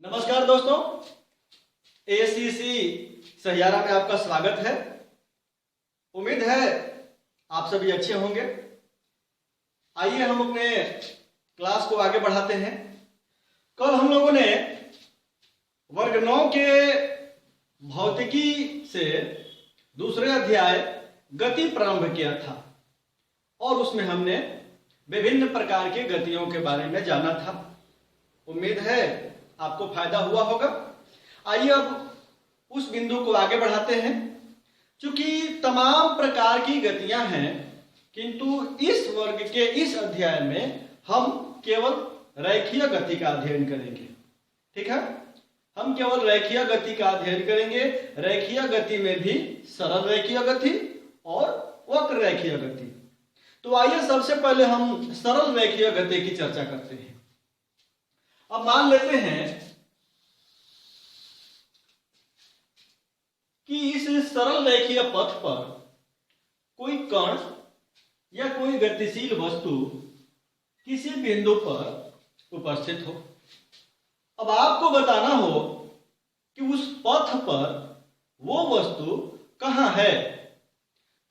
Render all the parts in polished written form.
नमस्कार दोस्तों, एसीसी सहियारा में आपका स्वागत है। उम्मीद है आप सभी अच्छे होंगे। आइए हम अपने क्लास को आगे बढ़ाते हैं। कल हम लोगों ने वर्ग 9 के भौतिकी से दूसरे अध्याय गति प्रारंभ किया था और उसमें हमने विभिन्न प्रकार के गतियों के बारे में जाना था। उम्मीद है आपको फायदा हुआ होगा। आइए अब उस बिंदु को आगे बढ़ाते हैं। चूंकि तमाम प्रकार की गतियां हैं, किंतु इस वर्ग के इस अध्याय में हम केवल रेखीय गति का अध्ययन करेंगे। ठीक है, हम केवल रेखीय गति का अध्ययन करेंगे। रेखीय गति में भी सरल रेखीय गति और वक्र रेखीय गति। तो आइए सबसे पहले हम सरल रेखीय गति की चर्चा करते हैं। अब मान लेते हैं कि इस सरल रेखीय पथ पर कोई कण या कोई गतिशील वस्तु किसी बिंदु पर उपस्थित हो। अब आपको बताना हो कि उस पथ पर वो वस्तु कहां है।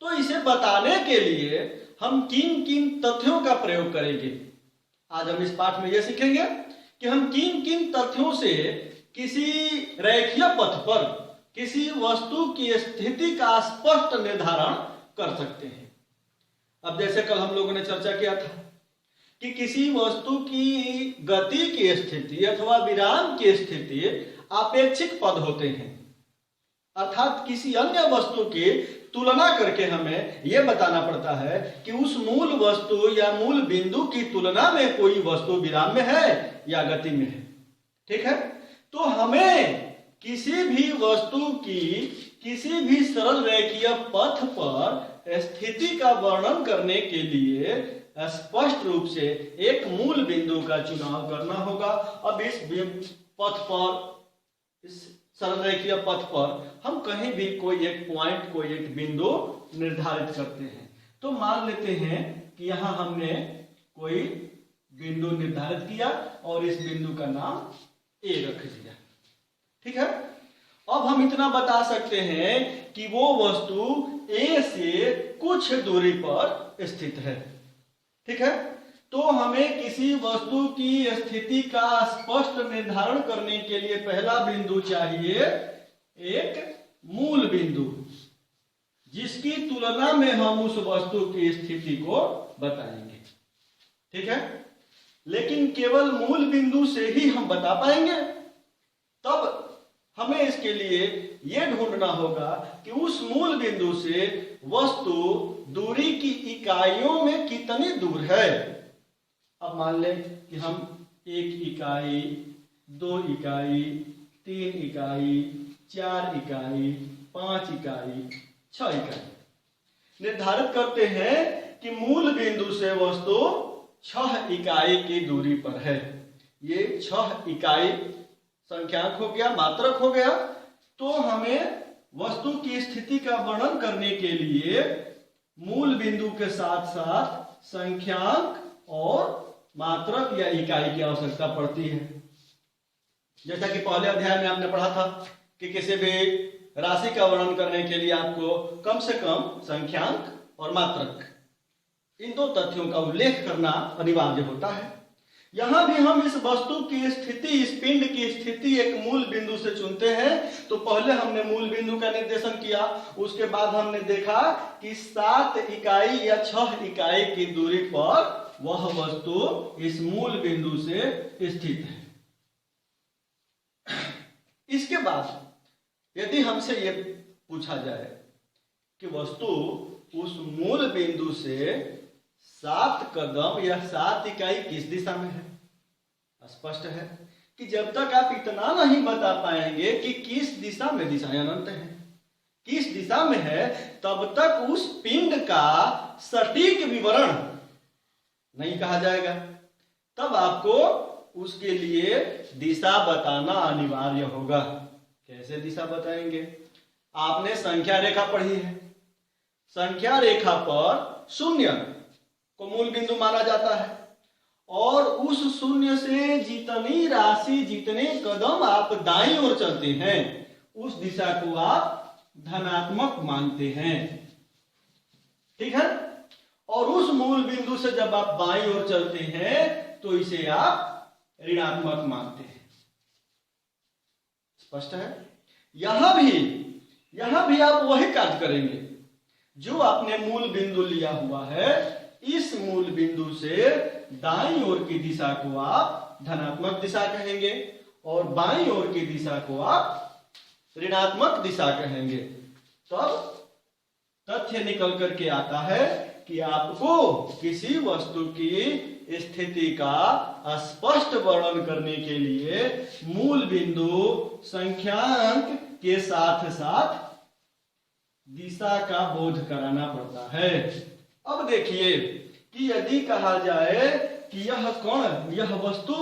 तो इसे बताने के लिए हम किन किन तथ्यों का प्रयोग करेंगे। आज हम इस पाठ में यह सीखेंगे कि हम किन किन तथ्यों से किसी रेखीय पथ पर किसी वस्तु की स्थिति का स्पष्ट निर्धारण कर सकते हैं। अब जैसे कल हम लोगों ने चर्चा किया था कि किसी वस्तु की गति की स्थिति अथवा विराम की स्थिति आपेक्षिक पद होते हैं, अर्थात किसी अन्य वस्तु की तुलना करके हमें यह बताना पड़ता है कि उस मूल वस्तु या मूल बिंदु की तुलना में कोई वस्तु विराम में है या गति में है। ठीक है, तो हमें किसी भी वस्तु की किसी भी सरल रेखीय पथ पर स्थिति का वर्णन करने के लिए स्पष्ट रूप से एक मूल बिंदु का चुनाव करना होगा। अब इस पथ पर, इस सरल रेखीय पथ पर हम कहीं भी कोई एक पॉइंट, कोई एक बिंदु निर्धारित करते हैं। तो मान लेते हैं कि यहां हमने कोई बिंदु निर्धारित किया और इस बिंदु का नाम ए रख दिया। ठीक है, अब हम इतना बता सकते हैं कि वो वस्तु ए से कुछ दूरी पर स्थित है। ठीक है, तो हमें किसी वस्तु की स्थिति का स्पष्ट निर्धारण करने के लिए पहला बिंदु चाहिए एक मूल बिंदु, जिसकी तुलना में हम उस वस्तु की स्थिति को बताएंगे। ठीक है, लेकिन केवल मूल बिंदु से ही हम बता पाएंगे। तब हमें इसके लिए यह ढूंढना होगा कि उस मूल बिंदु से वस्तु दूरी की इकाइयों में कितनी दूर है। अब मान लें कि हम 1 इकाई, 2 इकाई, 3 इकाई, 4 इकाई, 5 इकाई, 6 इकाई निर्धारित करते हैं कि मूल बिंदु से वस्तु 6 इकाई की दूरी पर है। ये 6 इकाई संख्याक हो गया, मात्रक हो गया। तो हमें वस्तु की स्थिति का वर्णन करने के लिए मूल बिंदु के साथ साथ संख्याक और मात्रक या इकाई की आवश्यकता पड़ती है। जैसा कि पहले अध्याय में आपने पढ़ा था कि किसी भी राशि का वर्णन करने के लिए आपको कम से कम संख्याक और मात्रक, इन दो तथ्यों का उल्लेख करना अनिवार्य होता है। यहां भी हम इस वस्तु की स्थिति, इस पिंड की स्थिति एक मूल बिंदु से चुनते हैं। तो पहले हमने मूल बिंदु का निर्देशन किया, उसके बाद हमने देखा कि 7 इकाई या 6 इकाई की दूरी पर वह वस्तु इस मूल बिंदु से स्थित है। इसके बाद यदि हमसे यह पूछा जाए कि वस्तु उस मूल बिंदु से 7 कदम या 7 इकाई किस दिशा में है, स्पष्ट है कि जब तक आप इतना नहीं बता पाएंगे कि किस दिशा में, दिशाएं अनंत हैं, किस दिशा में है, तब तक उस पिंड का सटीक विवरण नहीं कहा जाएगा। तब आपको उसके लिए दिशा बताना अनिवार्य होगा। कैसे दिशा बताएंगे? आपने संख्या रेखा पढ़ी है। संख्या रेखा पर 0 को मूल बिंदु माना जाता है और उस शून्य से जितनी राशि, जितने कदम आप दाईं ओर चलते हैं, उस दिशा को आप धनात्मक मानते हैं। ठीक है। और उस मूल बिंदु से जब आप बाईं ओर चलते हैं तो इसे आप ऋणात्मक मानते हैं। स्पष्ट है। यहां भी आप वही कार्य करेंगे जो आपने मूल बिंदु लिया हुआ है। इस मूल बिंदु से दाईं ओर की दिशा को आप धनात्मक दिशा कहेंगे और बाईं ओर की दिशा को आप ऋणात्मक दिशा कहेंगे। तब तथ्य निकल करके आता है कि आपको किसी वस्तु की स्थिति का स्पष्ट वर्णन करने के लिए मूल बिंदु संख्यांक के साथ साथ दिशा का बोध कराना पड़ता है। अब देखिए कि यदि कहा जाए कि यह कण, यह वस्तु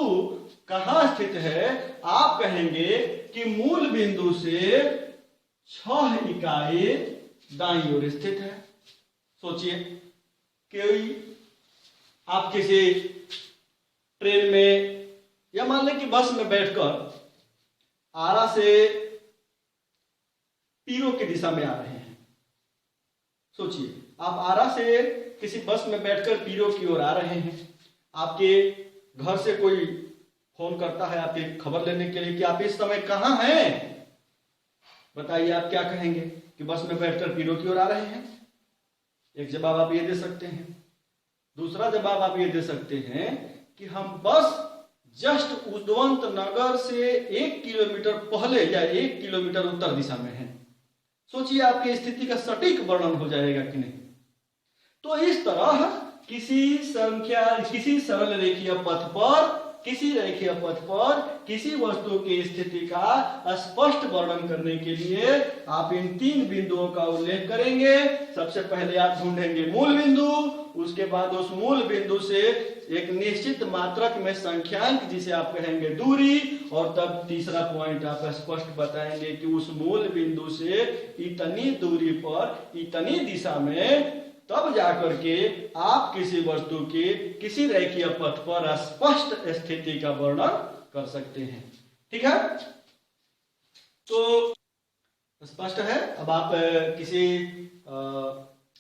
कहां स्थित है, आप कहेंगे कि मूल बिंदु से 6 इकाई दाईं ओर स्थित है। सोचिए कि आप किसी ट्रेन में या मान लें कि बस में बैठकर आरा से पीरो की दिशा में आ रहे हैं। सोचिए आप आरा से किसी बस में बैठकर पीरो की ओर आ रहे हैं। आपके घर से कोई फोन करता है आपकी खबर लेने के लिए कि आप इस समय कहां हैं। बताइए आप क्या कहेंगे कि बस में बैठकर पीरो की ओर आ रहे हैं। एक जवाब आप ये दे सकते हैं। दूसरा जवाब आप ये दे सकते हैं कि हम बस जस्ट उद्वंत नगर से 1 किलोमीटर पहले या 1 किलोमीटर उत्तर दिशा में हैं। सोचिए आपकी स्थिति का सटीक वर्णन हो जाएगा कि नहीं। तो इस तरह किसी सरल रेखीय पथ पर किसी वस्तु की स्थिति का स्पष्ट वर्णन करने के लिए आप इन 3 बिंदुओं का उल्लेख करेंगे। सबसे पहले आप ढूंढेंगे मूल बिंदु, उसके बाद उस मूल बिंदु से एक निश्चित मात्रक में संख्यांक जिसे आप कहेंगे दूरी, और तब तीसरा पॉइंट आप स्पष्ट बताएंगे कि उस मूल बिंदु से इतनी दूरी पर, इतनी दिशा में, तब जाकर के आप किसी वस्तु की किसी रेखीय पथ पर स्पष्ट स्थिति का वर्णन कर सकते हैं। ठीक है। तो स्पष्ट है। अब आप किसी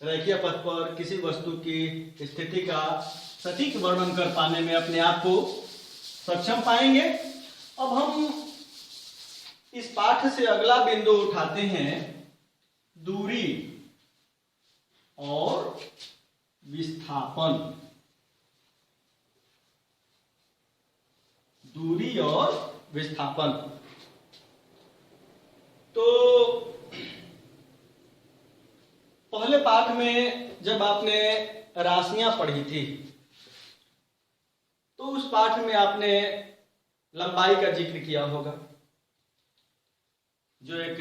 रेखीय पथ पर किसी वस्तु की स्थिति का सटीक वर्णन कर पाने में अपने आप को सक्षम पाएंगे। अब हम इस पाठ से अगला बिंदु उठाते हैं, दूरी और विस्थापन। दूरी और विस्थापन। तो पहले पाठ में जब आपने राशियां पढ़ी थी तो उस पाठ में आपने लंबाई का जिक्र किया होगा, जो एक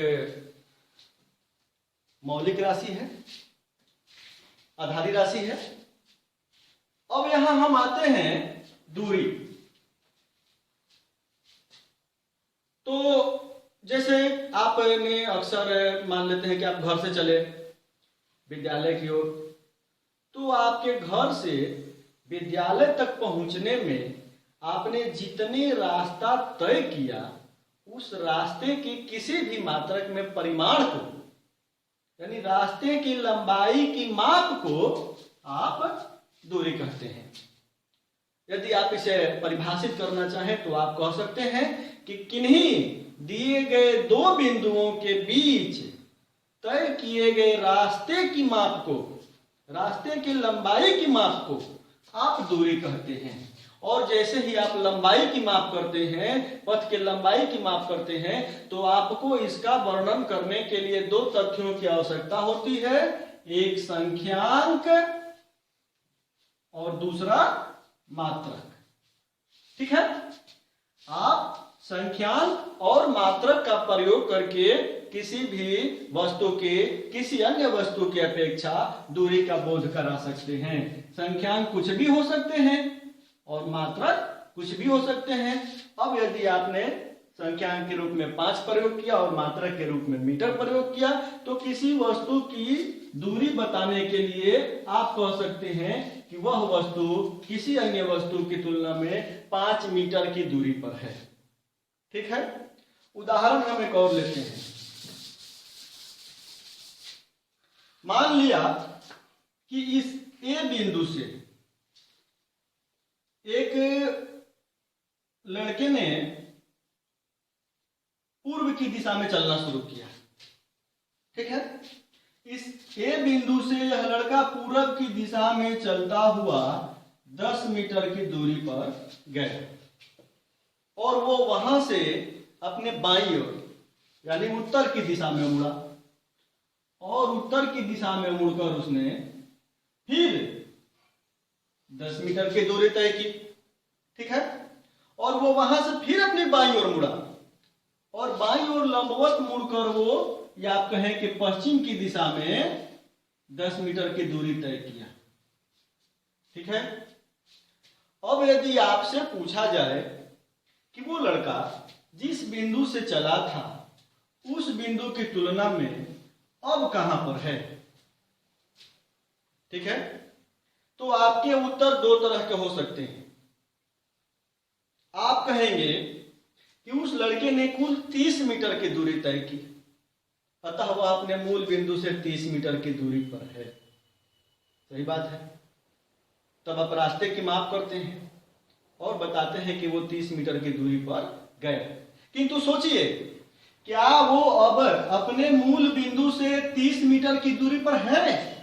मौलिक राशि है, आधारी राशि है। अब यहां हम आते हैं दूरी। तो जैसे आपने अक्सर मान लेते हैं कि आप घर से चले विद्यालय की ओर, तो आपके घर से विद्यालय तक पहुंचने में आपने जितने रास्ता तय किया, उस रास्ते की किसी भी मात्रक में परिमाण को, यानी रास्ते की लंबाई की माप को आप दूरी कहते हैं। यदि आप इसे परिभाषित करना चाहें तो आप कह सकते हैं कि किन्हीं दिए गए 2 बिंदुओं के बीच तय किए गए रास्ते की माप को, रास्ते की लंबाई की माप को आप दूरी कहते हैं। और जैसे ही आप लंबाई की माप करते हैं, पथ के लंबाई की माप करते हैं, तो आपको इसका वर्णन करने के लिए 2 तथ्यों की आवश्यकता होती है, एक संख्यांक और दूसरा मात्रक। ठीक है। आप संख्यांक और मात्रक का प्रयोग करके किसी भी वस्तु के किसी अन्य वस्तु की अपेक्षा दूरी का बोध करा सकते हैं। संख्यांक कुछ भी हो सकते हैं और मात्रक कुछ भी हो सकते हैं। अब यदि आपने संख्यांक के रूप में 5 प्रयोग किया और मात्रक के रूप में मीटर प्रयोग किया, तो किसी वस्तु की दूरी बताने के लिए आप कह सकते हैं कि वह वस्तु किसी अन्य वस्तु की तुलना में 5 मीटर की दूरी पर है। ठीक है, उदाहरण हम एक और लेते हैं। मान लिया कि इस ए बिंदु से एक लड़के ने पूर्व की दिशा में चलना शुरू किया। ठीक है, इस ए बिंदु से यह लड़का पूरब की दिशा में चलता हुआ 10 मीटर की दूरी पर गया और वो वहां से अपने बाईं ओर यानी उत्तर की दिशा में मुड़ा और उत्तर की दिशा में मुड़कर उसने फिर 10 मीटर की दूरी तय की। ठीक है, और वो वहां से फिर अपनी बाईं ओर मुड़ा और बाईं ओर लंबवत मुड़कर वो, या आप कहें कि पश्चिम की दिशा में 10 मीटर की दूरी तय किया। ठीक है, अब यदि आपसे पूछा जाए कि वो लड़का जिस बिंदु से चला था उस बिंदु की तुलना में अब कहां पर है, ठीक है, तो आपके उत्तर दो तरह के हो सकते हैं। आप कहेंगे कि उस लड़के ने कुल 30 मीटर की दूरी तय की, अतः वह अपने मूल बिंदु से 30 मीटर की दूरी पर है। सही बात है। तब आप रास्ते की माप करते हैं और बताते हैं कि वो 30 मीटर की दूरी पर गए। किंतु सोचिए, क्या वो अब अपने मूल बिंदु से 30 मीटर की दूरी पर है?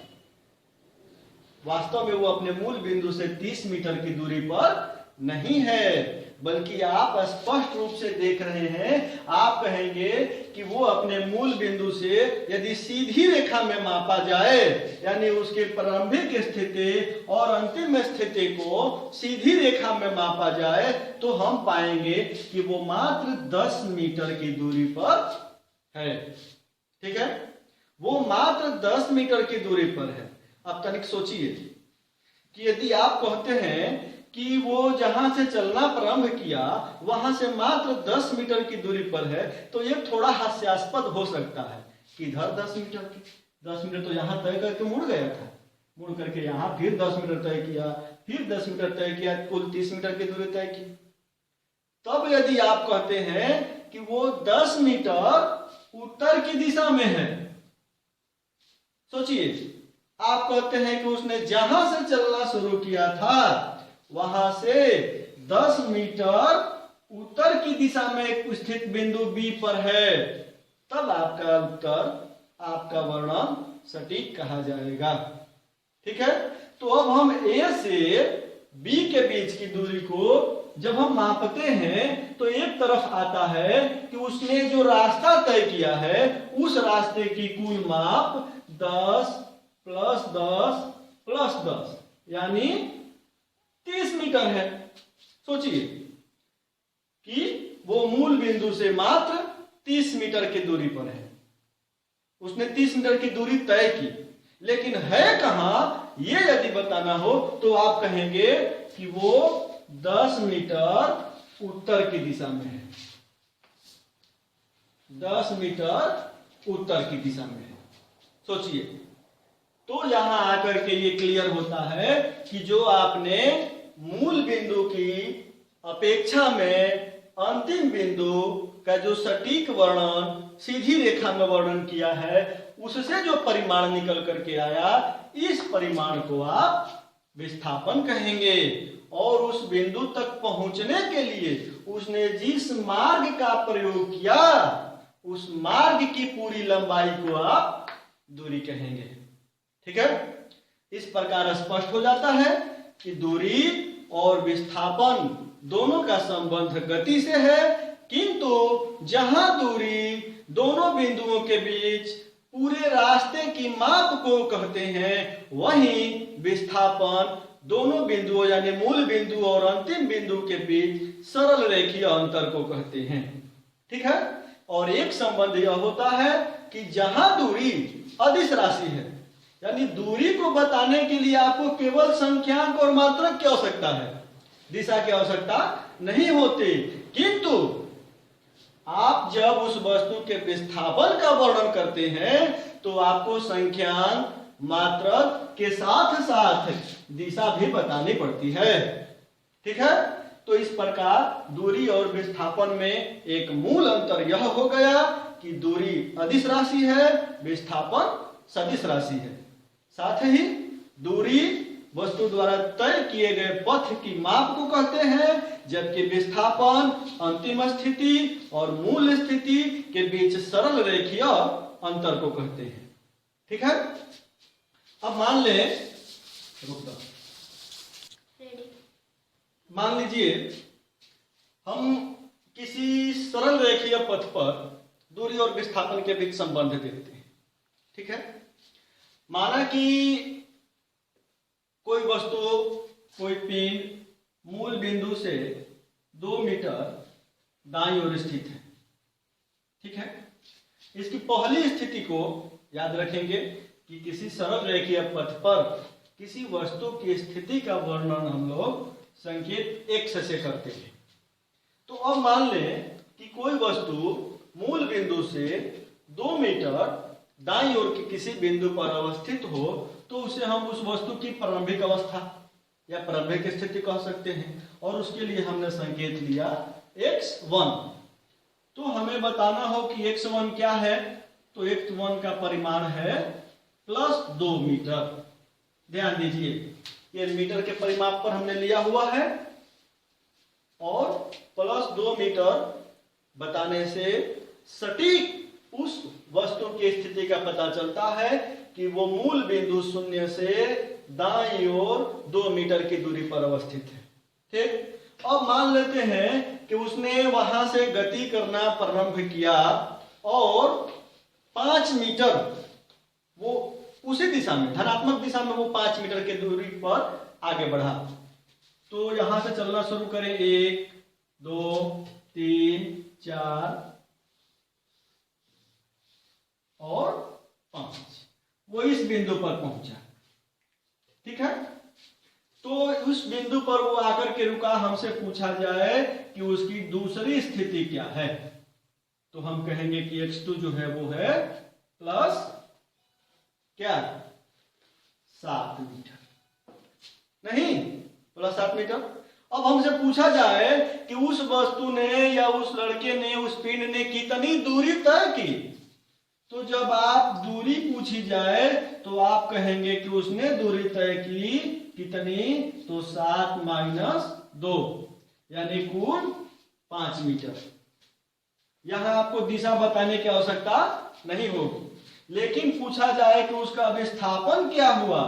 वास्तव में वो अपने मूल बिंदु से 30 मीटर की दूरी पर नहीं है, बल्कि आप स्पष्ट रूप से देख रहे हैं। आप कहेंगे कि वो अपने मूल बिंदु से यदि सीधी रेखा में मापा जाए, यानी उसकी प्रारंभिक स्थिति और अंतिम स्थिति को सीधी रेखा में मापा जाए, तो हम पाएंगे कि वो मात्र 10 मीटर की दूरी पर है। ठीक है, वो मात्र 10 मीटर की दूरी पर है। अब तनिक सोचिए कि यदि आप कहते हैं कि वो जहां से चलना प्रारंभ किया वहां से मात्र 10 मीटर की दूरी पर है, तो ये थोड़ा हास्यास्पद हो सकता है कि इधर 10 मीटर तो यहां तय करके मुड़ गया था, मुड़ करके यहां फिर 10 मीटर तय किया, फिर 10 मीटर तय किया, कुल 30 मीटर की दूरी तय की। तब यदि आप कहते हैं कि वो 10 मीटर उत्तर की दिशा में है, सोचिए, आप कहते हैं कि उसने जहां से चलना शुरू किया था वहां से 10 मीटर उत्तर की दिशा में स्थित बिंदु बी पर है, तब आपका उत्तर, आपका वर्णन सटीक कहा जाएगा। ठीक है, तो अब हम ए से बी के बीच की दूरी को जब हम मापते हैं तो एक तरफ आता है कि उसने जो रास्ता तय किया है उस रास्ते की कुल माप 10 + 10 + 10 यानी 30 मीटर है। सोचिए कि वो मूल बिंदु से मात्र 30 मीटर की दूरी पर है। उसने 30 मीटर की दूरी तय की, लेकिन है कहां ये यदि बताना हो तो आप कहेंगे कि वो 10 मीटर उत्तर की दिशा में है। 10 मीटर उत्तर की दिशा में है। सोचिए, तो यहां आकर के ये क्लियर होता है कि जो आपने मूल बिंदु की अपेक्षा में अंतिम बिंदु का जो सटीक वर्णन सीधी रेखा में वर्णन किया है, उससे जो परिमाण निकल करके आया, इस परिमाण को आप विस्थापन कहेंगे। और उस बिंदु तक पहुंचने के लिए उसने जिस मार्ग का प्रयोग किया उस मार्ग की पूरी लंबाई को आप दूरी कहेंगे। ठीक है, इस प्रकार स्पष्ट हो जाता है कि दूरी और विस्थापन दोनों का संबंध गति से है, किंतु जहां दूरी दोनों बिंदुओं के बीच पूरे रास्ते की माप को कहते हैं, वहीं विस्थापन दोनों बिंदुओं यानी मूल बिंदु और अंतिम बिंदु के बीच सरल रेखीय अंतर को कहते हैं। ठीक है, और एक संबंध यह होता है कि जहां दूरी अदिश राशि है, यानी दूरी को बताने के लिए आपको केवल संख्यांक और मात्रक की आवश्यकता है, दिशा की आवश्यकता नहीं होती, किंतु आप जब उस वस्तु के विस्थापन का वर्णन करते हैं तो आपको संख्यांक मात्रक के साथ साथ दिशा भी बतानी पड़ती है। ठीक है, तो इस प्रकार दूरी और विस्थापन में एक मूल अंतर यह हो गया कि दूरी अदिश राशि है, विस्थापन सदिश राशि है। साथ ही दूरी वस्तु द्वारा तय किए गए पथ की माप को कहते हैं, जबकि विस्थापन अंतिम स्थिति और मूल स्थिति के बीच सरल रेखीय अंतर को कहते हैं। ठीक है, अब मान ले, मान लीजिए हम किसी सरल रेखीय पथ पर दूरी और विस्थापन के बीच संबंध देखते हैं। ठीक है, माना कि कोई वस्तु, कोई पिंड मूल बिंदु से 2 मीटर दाईं ओर स्थित है। ठीक है, इसकी पहली स्थिति को याद रखेंगे कि किसी सरल रेखीय पथ पर किसी वस्तु की स्थिति का वर्णन हम लोग संकेत x से करते हैं। तो अब मान लें कि कोई वस्तु मूल बिंदु से 2 मीटर दाईं ओर के किसी बिंदु पर अवस्थित हो, तो उसे हम उस वस्तु की प्रारंभिक अवस्था या प्रारंभिक स्थिति कह सकते हैं, और उसके लिए हमने संकेत लिया x1। तो हमें बताना हो कि x1 क्या है, तो x1 का परिमाण है +2 मीटर। ध्यान दीजिए, ये मीटर के परिमाप पर हमने लिया हुआ है, और +2 मीटर बताने से सटीक उस वस्तु की स्थिति का पता चलता है कि वो मूल बिंदु 0 से दाईं ओर 2 मीटर की दूरी पर अवस्थित है। ठीक, अब मान लेते हैं कि उसने वहां से गति करना प्रारंभ किया और 5 मीटर वो उसी दिशा में, धनात्मक दिशा में वो 5 मीटर की दूरी पर आगे बढ़ा। तो यहां से चलना शुरू करें, 1 2 3 4 और 5, वो इस बिंदु पर पहुंचा। ठीक है, तो उस बिंदु पर वो आकर के रुका, हमसे पूछा जाए कि उसकी दूसरी स्थिति क्या है, तो हम कहेंगे कि x2 जो है वो है प्लस क्या 7 मीटर, नहीं +7 मीटर। अब हमसे पूछा जाए कि उस वस्तु ने या उस लड़के ने, उस पिंड ने कितनी दूरी तय की, तो जब आप दूरी पूछी जाए तो आप कहेंगे कि उसने दूरी तय की कितनी, तो 7 - 2 यानी कुल 5 मीटर। यहां आपको दिशा बताने की आवश्यकता नहीं होगी, लेकिन पूछा जाए कि उसका विस्थापन क्या हुआ,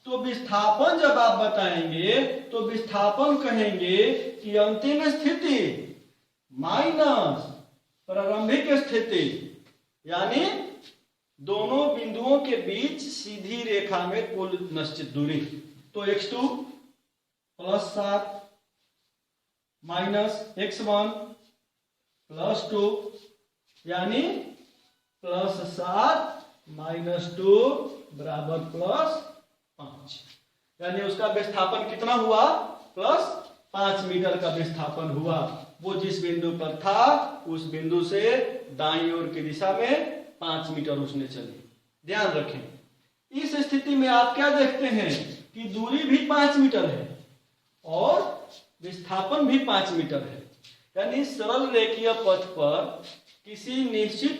तो विस्थापन जब आप बताएंगे तो विस्थापन कहेंगे कि अंतिम स्थिति माइनस प्रारंभिक स्थिति, यानी दोनों बिंदुओं के बीच सीधी रेखा में कुल निश्चित दूरी। तो x2 +7 -x1 +2 यानी +7 - 2 बराबर +5, यानी उसका विस्थापन कितना हुआ, +5 मीटर का विस्थापन हुआ। वो जिस बिंदु पर था उस बिंदु से दाईं ओर की दिशा में 5 मीटर उसने चली। ध्यान रखें, इस स्थिति में आप क्या देखते हैं कि दूरी भी 5 मीटर है और विस्थापन भी 5 मीटर है, यानी सरल रेखीय पथ पर किसी निश्चित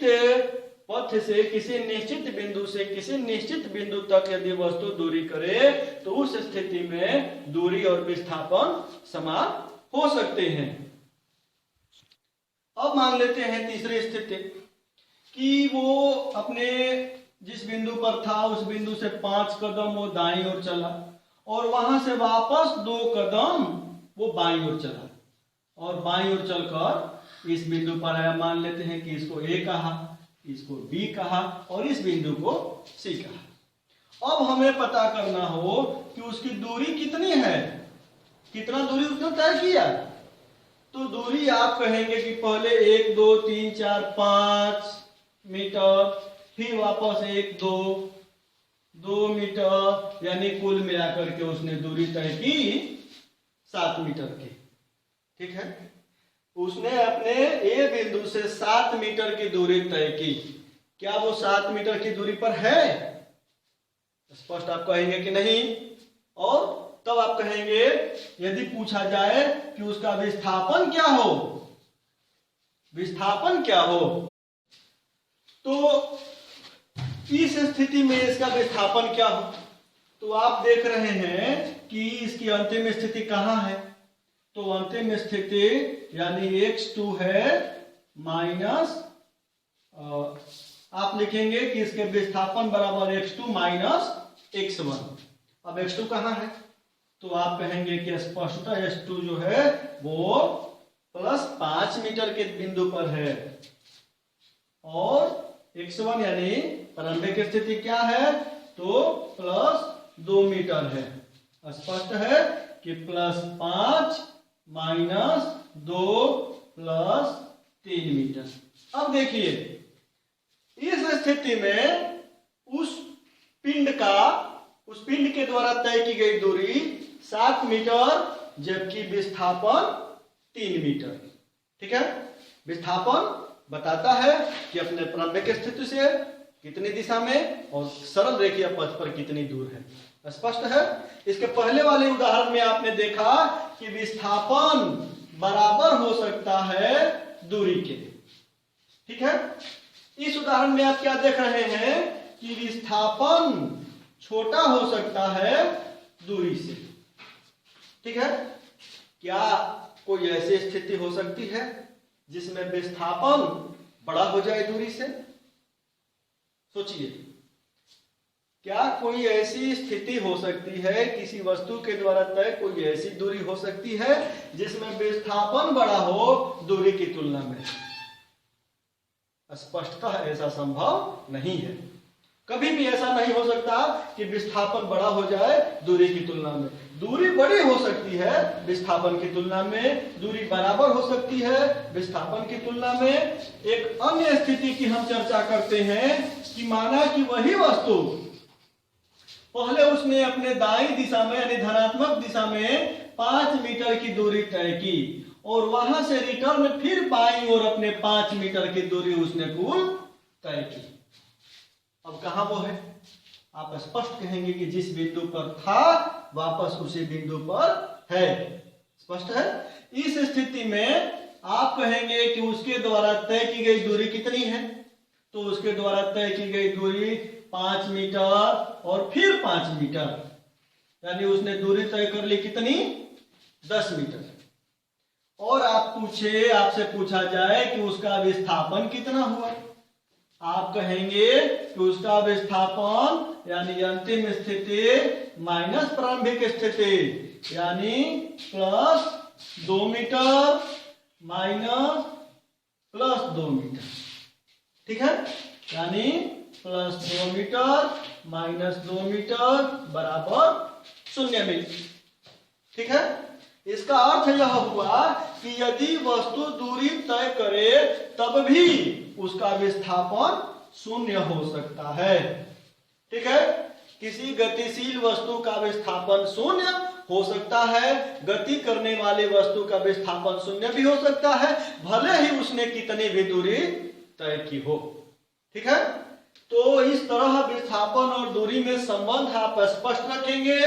पथ से, किसी निश्चित बिंदु से किसी निश्चित बिंदु तक यदि वस्तु दूरी करे तो उस स्थिति में दूरी और विस्थापन समान हो सकते हैं। अब मान लेते हैं तीसरी स्थिति कि वो अपने जिस बिंदु पर था उस बिंदु से 5 कदम वो दाईं ओर चला, और वहां से वापस 2 कदम वो बाईं ओर चला, और बाईं ओर चलकर इस बिंदु पर आया। मान लेते हैं कि इसको A कहा, इसको B कहा, और इस बिंदु को C कहा। अब हमें पता करना हो कि उसकी दूरी कितनी है, कितना दूरी उसने तय किया। तो दूरी आप कहेंगे कि पहले 1 2 3 4 5 मीटर, फिर वापस 1 2 मीटर, यानी कुल मिलाकर के उसने दूरी तय की 7 मीटर की। ठीक है, उसने अपने ए बिंदु से 7 मीटर की दूरी तय की। क्या वो 7 मीटर की दूरी पर है? स्पष्ट आप कहेंगे कि नहीं। और तब आप कहेंगे, यदि पूछा जाए कि उसका विस्थापन क्या हो, विस्थापन क्या हो, तो इस स्थिति में इसका विस्थापन क्या हो। तो आप देख रहे हैं कि इसकी अंतिम स्थिति कहां है, तो अंतिम स्थिति यानी x2 है माइनस, आप लिखेंगे कि इसके विस्थापन बराबर x2 माइनस x1। अब x2 कहां है, तो आप कहेंगे कि स्पष्टतः x2 जो है वो प्लस 5 मीटर के बिंदु पर है, और x1 यानी प्रारंभिक स्थिति क्या है, तो प्लस 2 मीटर है। स्पष्ट है कि प्लस 5 माइनस 2 प्लस 3 मीटर। अब देखिए इस स्थिति में उस पिंड के द्वारा तय की गई दूरी 7 मीटर, जबकि विस्थापन 3 मीटर। ठीक है, विस्थापन बताता है कि अपने प्रारंभिक स्थिति से कितनी दिशा में और सरल रेखीय पथ पर कितनी दूर है। स्पष्ट है। इसके पहले वाले उदाहरण में आपने देखा कि विस्थापन बराबर हो सकता है दूरी के। ठीक है, इस उदाहरण में आप क्या देख रहे हैं कि विस्थापन छोटा हो सकता है दूरी से। ठीक है, क्या कोई ऐसी स्थिति हो सकती है जिसमें विस्थापन बड़ा हो जाए दूरी से? सोचिए, क्या कोई ऐसी स्थिति हो सकती है, किसी वस्तु के द्वारा तय कोई ऐसी दूरी हो सकती है जिसमें विस्थापन बड़ा हो दूरी की तुलना में? स्पष्टतः ऐसा संभव नहीं है। कभी भी ऐसा नहीं हो सकता कि विस्थापन बड़ा हो जाए दूरी की तुलना में। दूरी बड़ी हो सकती है विस्थापन की तुलना में, दूरी बराबर हो सकती है विस्थापन की तुलना में। एक अन्य स्थिति की हम चर्चा करते हैं कि माना कि वही वस्तु पहले उसने अपने दाईं दिशा में यानी धनात्मक दिशा में 5 मीटर की दूरी तय की, और वहां से रिटर्न फिर बाईं ओर अपने 5 मीटर की दूरी उसने कुल तय की। अब कहां वो है? आप स्पष्ट कहेंगे कि जिस बिंदु पर था वापस उसी बिंदु पर है। स्पष्ट है। इस स्थिति में आप कहेंगे कि उसके द्वारा तय की गई दूरी कितनी है, तो उसके द्वारा तय की गई दूरी 5 मीटर और फिर 5 मीटर, यानी उसने दूरी तय कर ली कितनी? 10 मीटर। और आपसे पूछा जाए कि उसका विस्थापन कितना हुआ, आप कहेंगे कि उसका विस्थापन यानी अंतिम स्थिति माइनस प्रारंभिक स्थिति यानी plus 2 meter minus plus 2 meter. ठीक है, यानी प्लस 2 मीटर माइनस 2 मीटर बराबर 0 मीटर। ठीक है, इसका अर्थ यह हुआ कि यदि वस्तु दूरी तय करे तब भी उसका विस्थापन 0 हो सकता है। ठीक है, किसी गतिशील वस्तु का विस्थापन 0 हो सकता है, गति करने वाले वस्तु का विस्थापन 0 भी हो सकता है, भले ही उसने कितनी भी दूरी तय की हो। ठीक है, तो इस तरह विस्थापन और दूरी में संबंध आप स्पष्ट रखेंगे।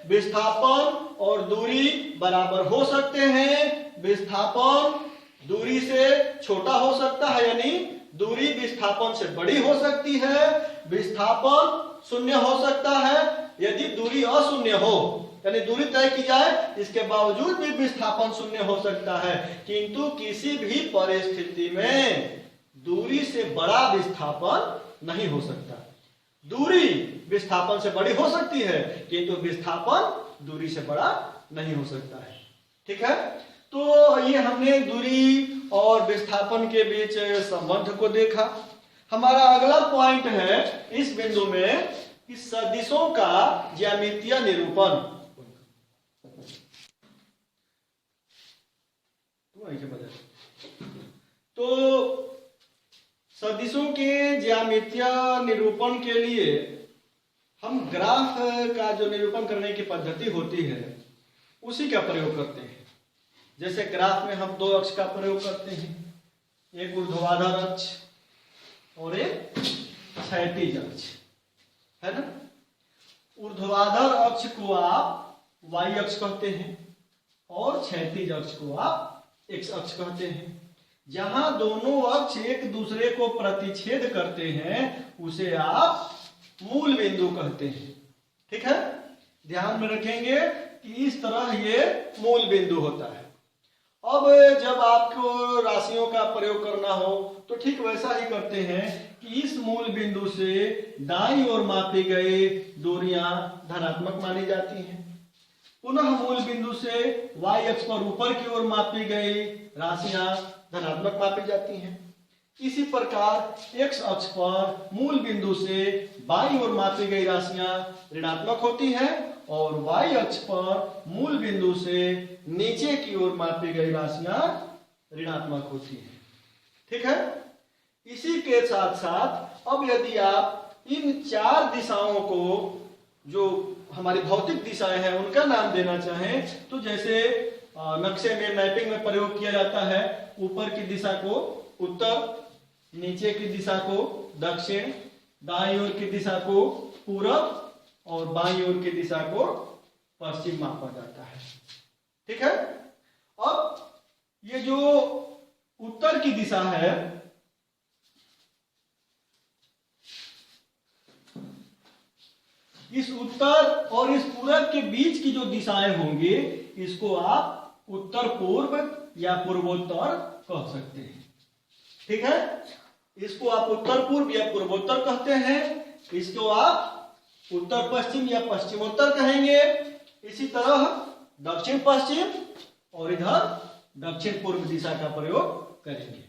विस्थापन और दूरी बराबर हो सकते हैं, विस्थापन दूरी से छोटा हो सकता है यानी दूरी विस्थापन से बड़ी हो सकती है, विस्थापन 0 हो सकता है यदि दूरी अशून्य हो, यानी दूरी तय की जाए इसके बावजूद भी विस्थापन 0 हो सकता है, किंतु किसी भी परिस्थिति में दूरी से बड़ा विस्थापन नहीं हो सकता। दूरी विस्थापन से बड़ी हो सकती है किंतु विस्थापन दूरी से बड़ा नहीं हो सकता है। ठीक है, तो ये हमने दूरी और विस्थापन के बीच संबंध को देखा। हमारा अगला पॉइंट है इस बिंदु में कि सदिशों का ज्यामितीय निरूपण। तो सदिशों के ज्यामितीय निरूपण के लिए हम ग्राफ का जो निरूपण करने की पद्धति होती है उसी का प्रयोग करते हैं। जैसे ग्राफ में हम 2 अक्ष का प्रयोग करते हैं, एक ऊर्ध्वाधर अक्ष और एक क्षैतिज अक्ष, है ना। ऊर्ध्वाधर अक्ष को आप वाई अक्ष कहते हैं और क्षैतिज अक्ष को आप एक्स अक्ष कहते हैं। जहां दोनों अक्ष एक दूसरे को प्रतिच्छेद करते हैं उसे आप मूल बिंदु कहते हैं। ठीक है, ध्यान में रखेंगे कि इस तरह ये मूल बिंदु होता है। अब जब आपको राशियों का प्रयोग करना हो तो ठीक वैसा ही करते हैं कि इस मूल बिंदु से दाईं ओर मापी गई दूरियां धनात्मक मानी जाती हैं। पुनः मूल बिंदु से y अक्ष पर ऊपर की ओर मापी गई राशियां धनात्मक मापी जाती हैं। इसी प्रकार x अक्ष पर मूल बिंदु से बाईं ओर मापी गई राशियां ऋणात्मक होती हैं और y अक्ष पर मूल बिंदु से नीचे की ओर मापी गई राशियां ऋणात्मक होती हैं। ठीक है, इसी के साथ साथ अब यदि आप इन चार दिशाओं को जो हमारी भौतिक दिशाएं हैं उनका नाम देना चाहें तो जैसे नक्शे में मैपिंग में प्रयोग किया जाता है, ऊपर की दिशा को उत्तर, नीचे की दिशा को दक्षिण, दाईं ओर की दिशा को पूरब और बाईं ओर की दिशा को पश्चिम मापा जाता है। ठीक है, अब ये जो उत्तर की दिशा है इस उत्तर और इस पूरब के बीच की जो दिशाएं होंगी इसको आप उत्तर पूर्व या पूर्वोत्तर कह सकते हैं। ठीक है, इसको आप उत्तर पूर्व या पूर्वोत्तर कहते हैं, इसको आप उत्तर पश्चिम या पश्चिमोत्तर कहेंगे। इसी तरह दक्षिण पश्चिम और इधर दक्षिण पूर्व दिशा का प्रयोग करेंगे।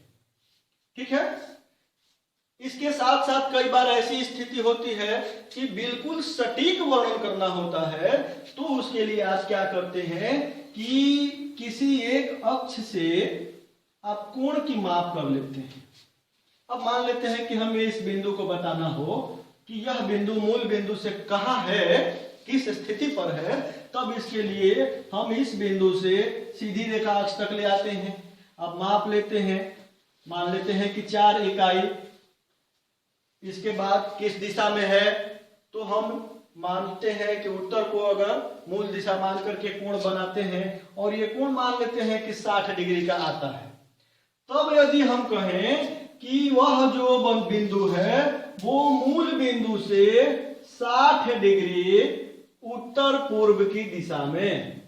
ठीक है, इसके साथ साथ कई बार ऐसी स्थिति होती है कि बिल्कुल सटीक वर्णन करना होता है तो उसके लिए आप क्या करते हैं कि किसी एक अक्ष से आप कोण की माप कर लेते हैं। अब मान लेते हैं कि हमें इस बिंदु को बताना हो कि यह बिंदु मूल बिंदु से कहाँ है, किस स्थिति पर है, तब इसके लिए हम इस बिंदु से सीधी रेखा अक्ष तक ले आते हैं। अब माप लेते हैं, मान लेते हैं कि 4 इकाई। इसके बाद किस दिशा में है तो हम मानते हैं कि उत्तर को अगर मूल दिशा मान करके कोण बनाते हैं और ये कोण मान लेते हैं कि 60 डिग्री का आता है। तब यदि हम कहें कि वह जो बिंदु है वो मूल बिंदु से 60 डिग्री उत्तर पूर्व की दिशा में,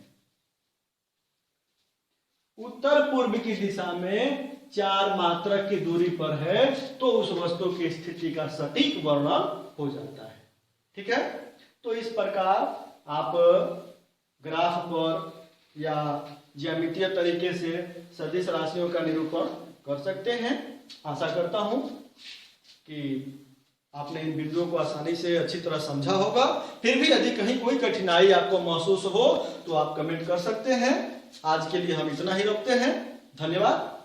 उत्तर पूर्व की दिशा में 4 मात्रक की दूरी पर है तो उस वस्तु की स्थिति का सटीक वर्णन हो जाता है। ठीक है, तो इस प्रकार आप ग्राफ पर या ज्यामितीय तरीके से सदिश राशियों का निरूपण कर सकते हैं। आशा करता हूं कि आपने इन बिंदुओं को आसानी से अच्छी तरह समझा होगा। फिर भी यदि कहीं कोई कठिनाई आपको महसूस हो तो आप कमेंट कर सकते हैं। आज के लिए हम इतना ही रखते हैं। धन्यवाद।